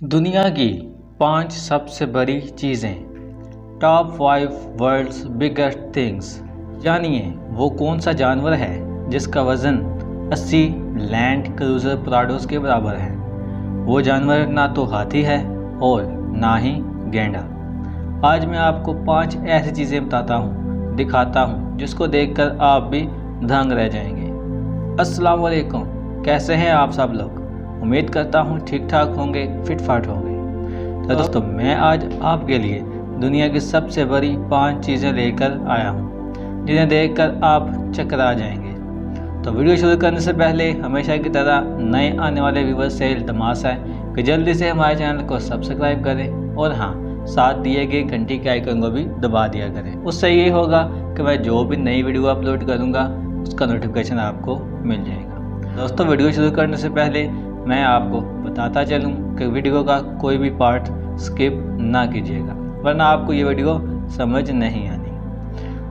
दुनिया की 5 सबसे बड़ी चीज़ें। Top 5 world's biggest things. जानिए वो कौन सा जानवर है जिसका वज़न 80 लैंड क्रूज़र प्राडोस के बराबर है। वो जानवर ना तो हाथी है और ना ही गैंडा। आज मैं आपको 5 ऐसी चीज़ें बताता हूँ, दिखाता हूँ, जिसको देखकर आप भी दंग रह जाएंगे। अस्सलाम वालेकुम, कैसे हैं आप सब लोग? उम्मीद करता हूँ ठीक ठाक होंगे, फिट फाट होंगे। तो दोस्तों, मैं आज आपके लिए दुनिया की सबसे बड़ी 5 चीज़ें लेकर आया हूँ, जिन्हें देखकर आप चकरा जाएंगे। तो वीडियो शुरू करने से पहले हमेशा की तरह नए आने वाले व्यूवर्स से इल्तमास है कि जल्दी से हमारे चैनल को सब्सक्राइब करें और हाँ, साथ दिए गए घंटी के आइकन को भी दबा दिया करें। उससे ये होगा कि मैं जो भी नई वीडियो अपलोड करूँगा उसका नोटिफिकेशन आपको मिल जाएगा। दोस्तों, वीडियो शुरू करने से पहले मैं आपको बताता चलूं कि वीडियो का कोई भी पार्ट स्किप ना कीजिएगा, वरना आपको ये वीडियो समझ नहीं आनी।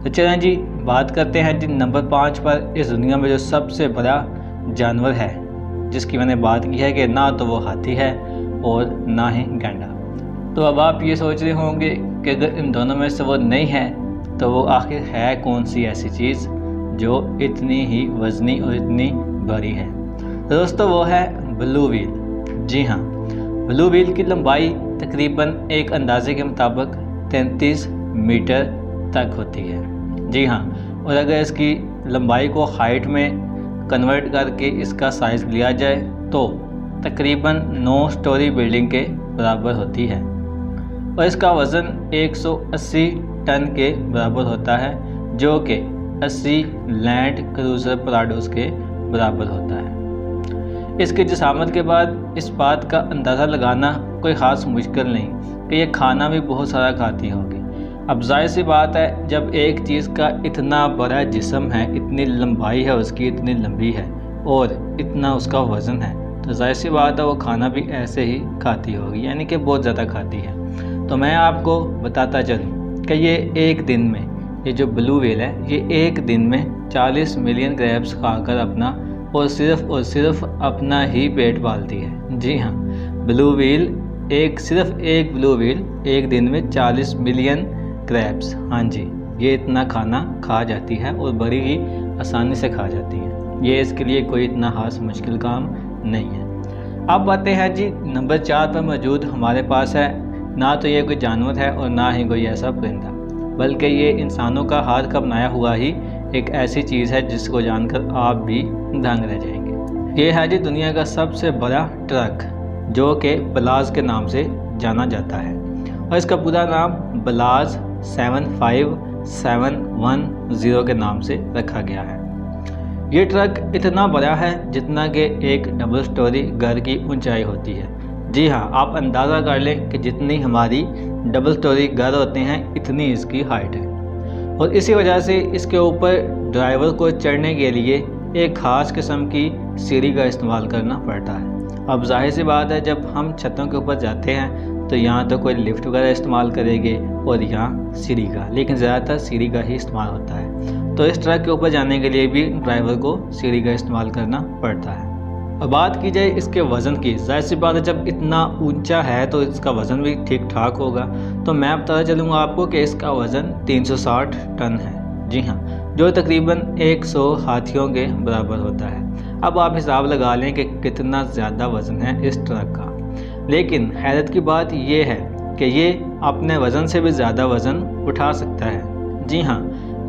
तो चलें जी, बात करते हैं जी नंबर 5 पर। इस दुनिया में जो सबसे बड़ा जानवर है जिसकी मैंने बात की है कि ना तो वो हाथी है और ना ही गैंडा। तो अब आप ये सोच रहे होंगे कि अगर इन दोनों में से वो नहीं है तो वो आखिर है कौन सी ऐसी चीज़ जो इतनी ही वज़नी और इतनी बड़ी है। तो दोस्तों, वो है ब्लू व्हेल। जी हाँ, ब्लू व्हेल की लंबाई तकरीबन एक अंदाजे के मुताबिक 33 मीटर तक होती है। जी हाँ, और अगर इसकी लंबाई को हाइट में कन्वर्ट करके इसका साइज़ लिया जाए तो तकरीबन 9 स्टोरी बिल्डिंग के बराबर होती है और इसका वज़न 180 टन के बराबर होता है, जो कि 80 लैंड क्रूज़र प्राडोस के बराबर होता है। इसकी जिसामत के बाद इस बात का अंदाज़ा लगाना कोई ख़ास मुश्किल नहीं कि ये खाना भी बहुत सारा खाती होगी। अब जाहिर सी बात है, जब एक चीज़ का इतना बड़ा जिस्म है, इतनी लंबाई है उसकी, इतनी लंबी है और इतना उसका वज़न है, तो जाहिर सी बात है वो खाना भी ऐसे ही खाती होगी, यानी कि बहुत ज़्यादा खाती है। तो मैं आपको बताता चलूँ कि ये एक दिन में, ये जो ब्लू व्हेल है, ये एक दिन में 40 मिलियन ग्रैब्स खाकर अपना और सिर्फ अपना ही पेट पालती है। जी हाँ, ब्लू व्हेल सिर्फ एक ब्लू व्हेल एक दिन में 40 मिलियन क्रैब्स, हाँ जी, ये इतना खाना खा जाती है और बड़ी ही आसानी से खा जाती है। ये इसके लिए कोई इतना खास मुश्किल काम नहीं है। अब आते हैं जी नंबर 4 पर मौजूद हमारे पास है। ना तो ये कोई जानवर है और ना ही कोई ऐसा परिंदा, बल्कि ये इंसानों का हाथ का बनाया हुआ ही एक ऐसी चीज़ है जिसको जानकर आप भी दंग रह जाएंगे। ये है जी दुनिया का सबसे बड़ा ट्रक, जो कि बलाज के नाम से जाना जाता है और इसका पूरा नाम बलाज 75710 के नाम से रखा गया है। ये ट्रक इतना बड़ा है जितना कि एक डबल स्टोरी घर की ऊंचाई होती है। जी हाँ, आप अंदाज़ा कर लें कि जितनी हमारी डबल स्टोरी घर होते हैं इतनी इसकी हाइट है और इसी वजह से इसके ऊपर ड्राइवर को चढ़ने के लिए एक ख़ास किस्म की सीढ़ी का इस्तेमाल करना पड़ता है। अब जाहिर सी बात है, जब हम छतों के ऊपर जाते हैं तो यहाँ तो कोई लिफ्ट वगैरह इस्तेमाल करेंगे और यहाँ सीढ़ी का, लेकिन ज़्यादातर सीढ़ी का ही इस्तेमाल होता है। तो इस ट्रक के ऊपर जाने के लिए भी ड्राइवर को सीढ़ी का इस्तेमाल करना पड़ता है। अब बात की जाए इसके वज़न की, जाहिर सी बात है जब इतना ऊंचा है तो इसका वज़न भी ठीक ठाक होगा। तो मैं बताता चलूँगा आपको कि इसका वज़न 360 टन है। जी हाँ, जो तकरीबन 100 हाथियों के बराबर होता है। अब आप हिसाब लगा लें कि कितना ज़्यादा वज़न है इस ट्रक का। लेकिन हैरत की बात ये है कि ये अपने वज़न से भी ज़्यादा वज़न उठा सकता है। जी हाँ,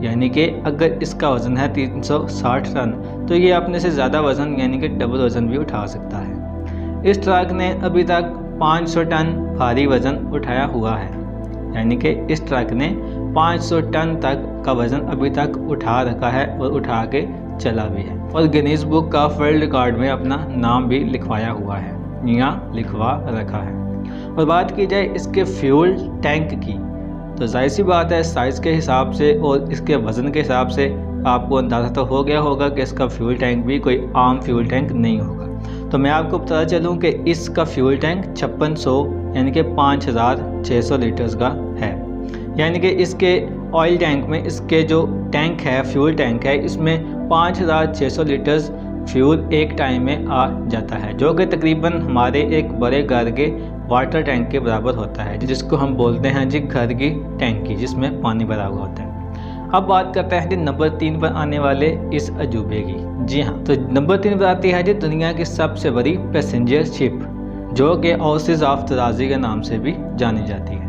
यानी कि अगर इसका वज़न है 360 टन तो ये अपने से ज़्यादा वज़न यानी कि डबल वज़न भी उठा सकता है। इस ट्रक ने अभी तक 500 टन भारी वज़न उठाया हुआ है, यानी कि इस ट्रक ने 500 टन तक का वज़न अभी तक उठा रखा है और उठा के चला भी है और गिनीज बुक का वर्ल्ड रिकॉर्ड में अपना नाम भी लिखवाया हुआ है, यहाँ लिखवा रखा है। और बात की जाए इसके फ्यूल टैंक की, तो जाहिर सी बात है साइज़ के हिसाब से और इसके वज़न के हिसाब से आपको अंदाज़ा तो हो गया होगा कि इसका फ्यूल टैंक भी कोई आम फ्यूल टैंक नहीं होगा। तो मैं आपको बताता चलूँ कि इसका फ्यूल टैंक 5600 यानी कि 5600 लीटर्स का है। यानी कि इसके ऑयल टैंक में, इसके जो टैंक है, फ्यूल टैंक है, इसमें 5600 लीटर्स फ्यूल एक टाइम में आ जाता है, जो कि तकरीबन हमारे एक बड़े घर के वाटर टैंक के बराबर होता है, जिसको हम बोलते हैं जी घर की टैंकी, जिसमें पानी भरा हुआ होता है। अब बात करते हैं जी नंबर 3 पर आने वाले इस अजूबे की। जी हाँ, तो नंबर 3 पर आती है जी दुनिया की सबसे बड़ी पैसेंजर शिप, जो कि ओसिस ऑफ तराजी के नाम से भी जानी जाती है।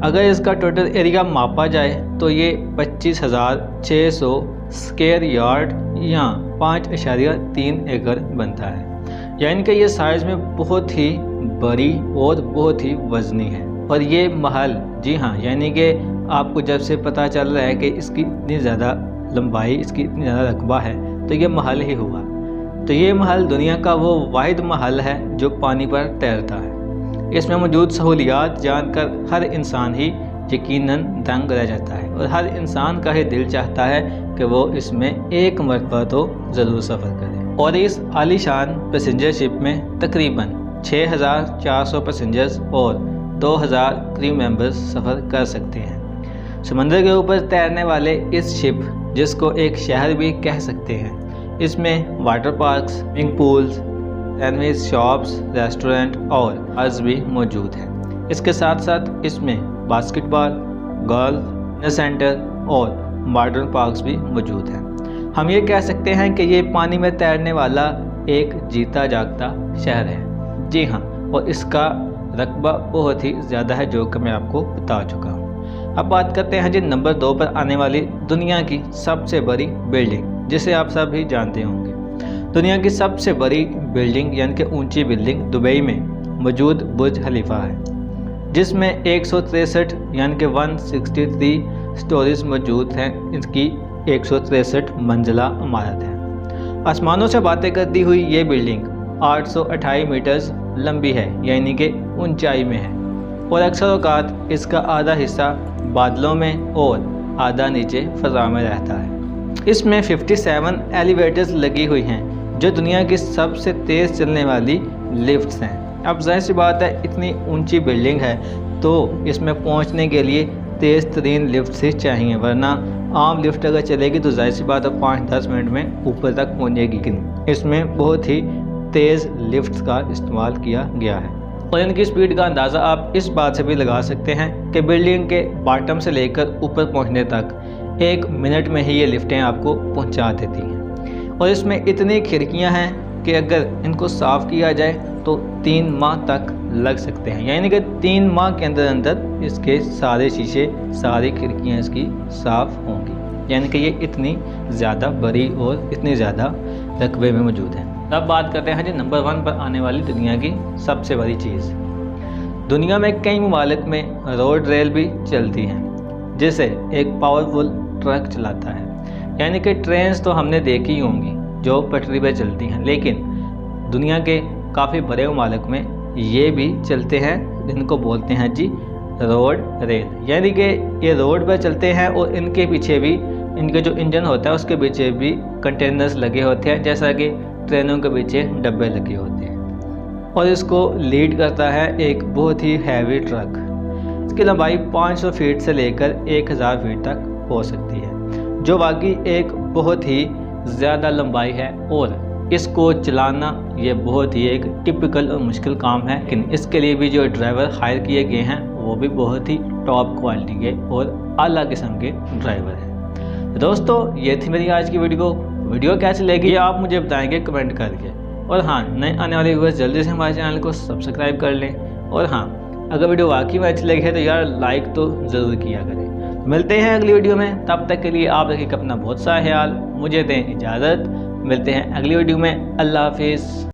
अगर इसका टोटल एरिया मापा जाए तो ये 25,600 स्क्वायर यार्ड या 5.3 एकड़ बनता है। यानी कि ये साइज़ में बहुत ही बड़ी और बहुत ही वजनी है। और ये महल, जी हाँ, यानी कि आपको जब से पता चल रहा है कि इसकी इतनी ज़्यादा लंबाई, इसकी इतनी ज़्यादा रकबा है, तो ये महल ही हुआ। तो ये महल दुनिया का वो वाहिद महल है जो पानी पर तैरता है। इसमें मौजूद सहूलियात जानकर हर इंसान ही यकीनन दंग रह जाता है और हर इंसान का ही दिल चाहता है कि वो इसमें एक मरतबा तो ज़रूर सफ़र करे। और इस आलीशान पैसेंजर शिप में तकरीबन 6,400 पैसेंजर्स और 2,000 क्रू मेंबर्स सफ़र कर सकते हैं। समंदर के ऊपर तैरने वाले इस शिप, जिसको एक शहर भी कह सकते हैं, इसमें water parks, swimming pools, sandwich shops, restaurant और बार्स भी मौजूद हैं। इसके साथ साथ इसमें बास्केटबॉल, गोल्फ, फिटनेस सेंटर और मॉडर्न पार्क्स भी मौजूद हैं। हम ये कह सकते हैं कि ये पानी में तैरने वाला एक जीता जागता शहर है। जी हाँ, और इसका रकबा बहुत ही ज़्यादा है, जो कि मैं आपको बता चुका हूँ। अब बात करते हैं जी नंबर 2 पर आने वाली दुनिया की सबसे बड़ी बिल्डिंग, जिसे आप सभी जानते होंगे। दुनिया की सबसे बड़ी बिल्डिंग यानी कि ऊंची बिल्डिंग दुबई में मौजूद बुर्ज खलीफा है, जिसमें 163 यानी कि 163 स्टोरीज मौजूद हैं। इसकी 163 मंजिला इमारत है। आसमानों से बातें करती हुई ये बिल्डिंग 828 मीटर्स लंबी है, यानी कि ऊंचाई में है, और अक्सर औकात इसका आधा हिस्सा बादलों में और आधा नीचे फ़ज़ा में रहता है। इसमें 57 एलिवेटर्स लगी हुई हैं, जो दुनिया की सबसे तेज़ चलने वाली लिफ्ट्स हैं। अब जाहिर सी बात है, इतनी ऊंची बिल्डिंग है तो इसमें पहुंचने के लिए तेज़ तरीन लिफ्ट ही चाहिए, वरना आम लिफ्ट अगर चलेगी तो जाहिर सी बात है 5-10 मिनट में ऊपर तक पहुंचेगी। इसमें बहुत ही तेज़ लिफ्ट्स का इस्तेमाल किया गया है और इनकी स्पीड का अंदाज़ा आप इस बात से भी लगा सकते हैं कि बिल्डिंग के बॉटम से लेकर ऊपर पहुंचने तक 1 मिनट में ही ये लिफ्टें आपको पहुंचा देती हैं। और इसमें इतनी खिड़कियां हैं कि अगर इनको साफ़ किया जाए तो 3 माह तक लग सकते हैं, यानी कि 3 माह के अंदर अंदर इसके सारे शीशे, सारी खिड़कियां इसकी साफ़ होंगी। यानी कि ये इतनी ज़्यादा बड़ी और इतनी ज़्यादा रकबे में मौजूद है। अब बात करते हैं जी नंबर 1 पर आने वाली दुनिया की सबसे बड़ी चीज़। दुनिया में कई ममालिक में रोड रेल भी चलती हैं, जिसे एक पावरफुल ट्रक चलाता है। यानी कि ट्रेन्स तो हमने देखी होंगी जो पटरी पर चलती हैं, लेकिन दुनिया के काफ़ी बड़े ममालिक में ये भी चलते हैं, जिनको बोलते हैं जी रोड रेल। यानी कि ये रोड पर चलते हैं और इनके पीछे भी, इनके जो इंजन होता है उसके पीछे भी कंटेनर्स लगे होते हैं, जैसा कि ट्रेनों के पीछे डब्बे लगे होते हैं। और इसको लीड करता है एक बहुत ही हैवी ट्रक। इसकी लंबाई 500 फीट से लेकर 1000 फीट तक हो सकती है, जो वाकई एक बहुत ही ज़्यादा लंबाई है। और इसको चलाना ये बहुत ही एक टिपिकल और मुश्किल काम है, लेकिन इसके लिए भी जो ड्राइवर हायर किए गए हैं वो भी बहुत ही टॉप क्वालिटी के और आला किस्म के ड्राइवर हैं। दोस्तों, ये थी मेरी आज की वीडियो कैसी लगी ये आप मुझे बताएंगे कमेंट करके। और हाँ, नए आने वाले व्यूअर्स जल्दी से हमारे चैनल को सब्सक्राइब कर लें। और हाँ, अगर वीडियो वाकई में अच्छी लगी है तो यार लाइक तो ज़रूर किया करें। मिलते हैं अगली वीडियो में, तब तक के लिए आप रखिए अपना बहुत सा ख्याल। मुझे दें इजाज़त, मिलते हैं अगली वीडियो में। अल्लाह हाफिज़।